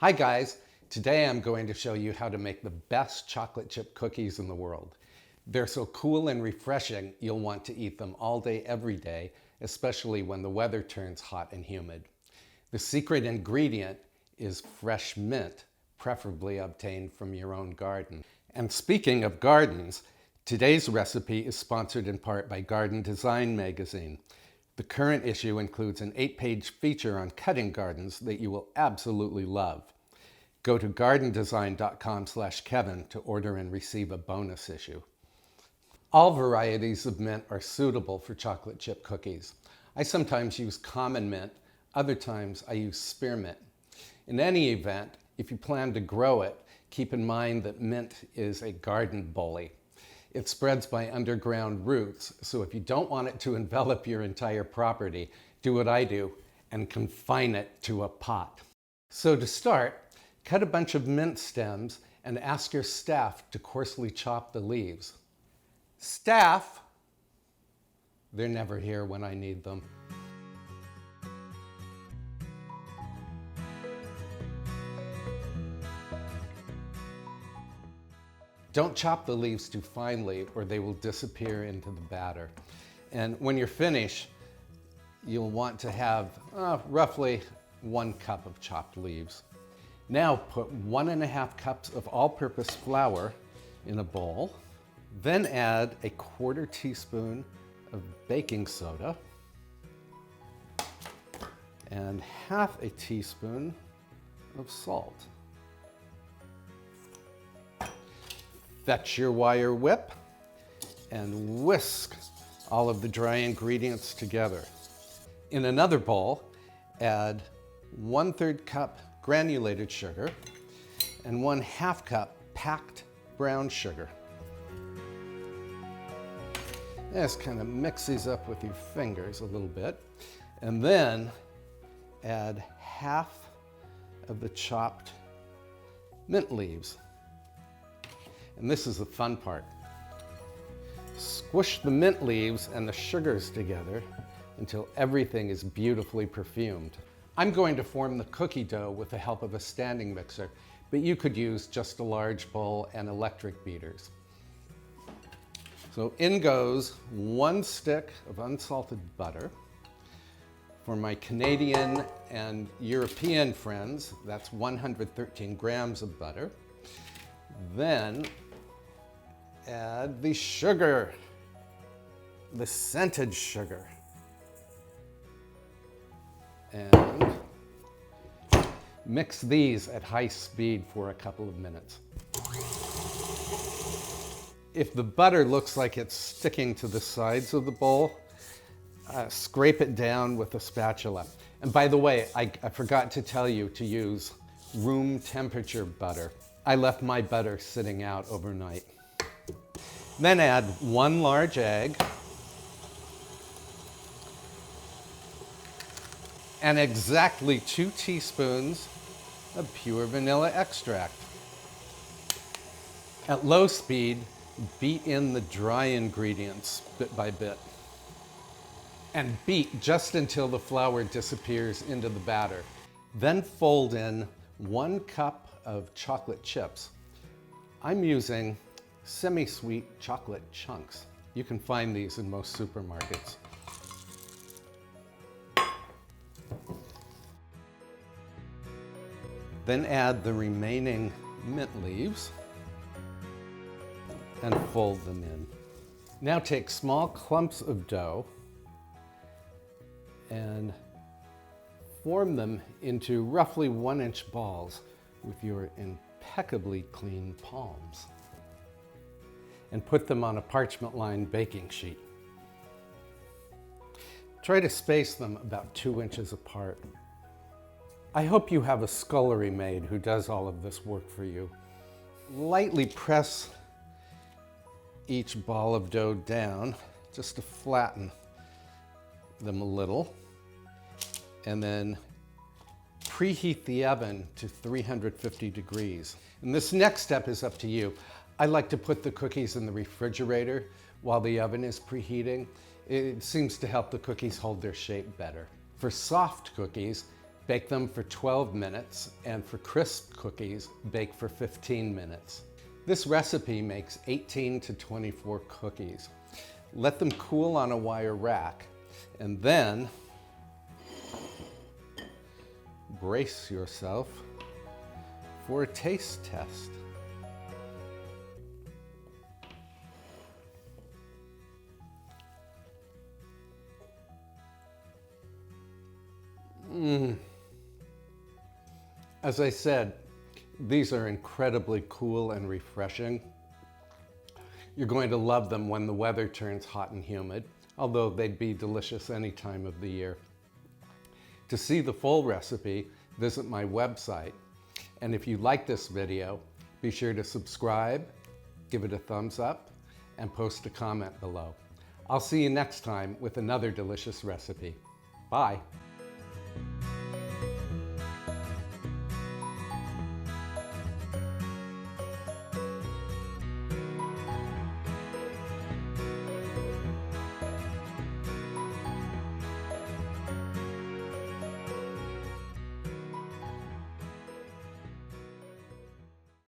Hi guys, today I'm going to show you how to make the best chocolate chip cookies in the world. They're so cool and refreshing, you'll want to eat them all day, every day, especially when the weather turns hot and humid. The secret ingredient is fresh mint, preferably obtained from your own garden. And speaking of gardens, today's recipe is sponsored in part by Garden Design magazine. The current issue includes an 8-page feature on cutting gardens that you will absolutely love. Go to gardendesign.com/Kevin to order and receive a bonus issue. All varieties of mint are suitable for chocolate chip cookies. I sometimes use common mint, other times I use spearmint. In any event, if you plan to grow it, keep in mind that mint is a garden bully. It spreads by underground roots, so if you don't want it to envelop your entire property, do what I do and confine it to a pot. So to start, cut a bunch of mint stems and ask your staff to coarsely chop the leaves. Staff! They're never here when I need them. Don't chop the leaves too finely or they will disappear into the batter. And when you're finished, you'll want to have roughly 1 cup of chopped leaves. Now put 1½ cups of all-purpose flour in a bowl. Then add a 1/4 teaspoon of baking soda and 1/2 teaspoon of salt. Fetch your wire whip and whisk all of the dry ingredients together. In another bowl, add 1/3 cup granulated sugar and 1/2 cup packed brown sugar. Just kind of mix these up with your fingers a little bit, and then add 1/2 of the chopped mint leaves. And this is the fun part. Squish the mint leaves and the sugars together until everything is beautifully perfumed. I'm going to form the cookie dough with the help of a standing mixer, but you could use just a large bowl and electric beaters. So in goes 1 stick of unsalted butter. For my Canadian and European friends, that's 113 grams of butter. Then add the sugar, the scented sugar, and mix these at high speed for a couple of minutes. If the butter looks like it's sticking to the sides of the bowl, scrape it down with a spatula. And by the way, I forgot to tell you to use room temperature butter. I left my butter sitting out overnight. Then add 1 large egg and exactly 2 teaspoons of pure vanilla extract. At low speed, beat in the dry ingredients bit by bit. And beat just until the flour disappears into the batter. Then fold in 1 cup of chocolate chips. I'm using semi-sweet chocolate chunks. You can find these in most supermarkets. Then add the remaining mint leaves and fold them in. Now take small clumps of dough and form them into roughly 1-inch balls with your impeccably clean palms. And put them on a parchment-lined baking sheet. Try to space them about 2 inches apart. I hope you have a scullery maid who does all of this work for you. Lightly press each ball of dough down just to flatten them a little, and then preheat the oven to 350 degrees. And this next step is up to you. I like to put the cookies in the refrigerator while the oven is preheating. It seems to help the cookies hold their shape better. For soft cookies, Bake them for 12 minutes, and for crisp cookies, bake for 15 minutes. This recipe makes 18 to 24 cookies. Let them cool on a wire rack, and then brace yourself for a taste test. As I said, these are incredibly cool and refreshing. You're going to love them when the weather turns hot and humid, although they'd be delicious any time of the year. To see the full recipe, visit my website. And if you like this video, be sure to subscribe, give it a thumbs up, and post a comment below. I'll see you next time with another delicious recipe. Bye.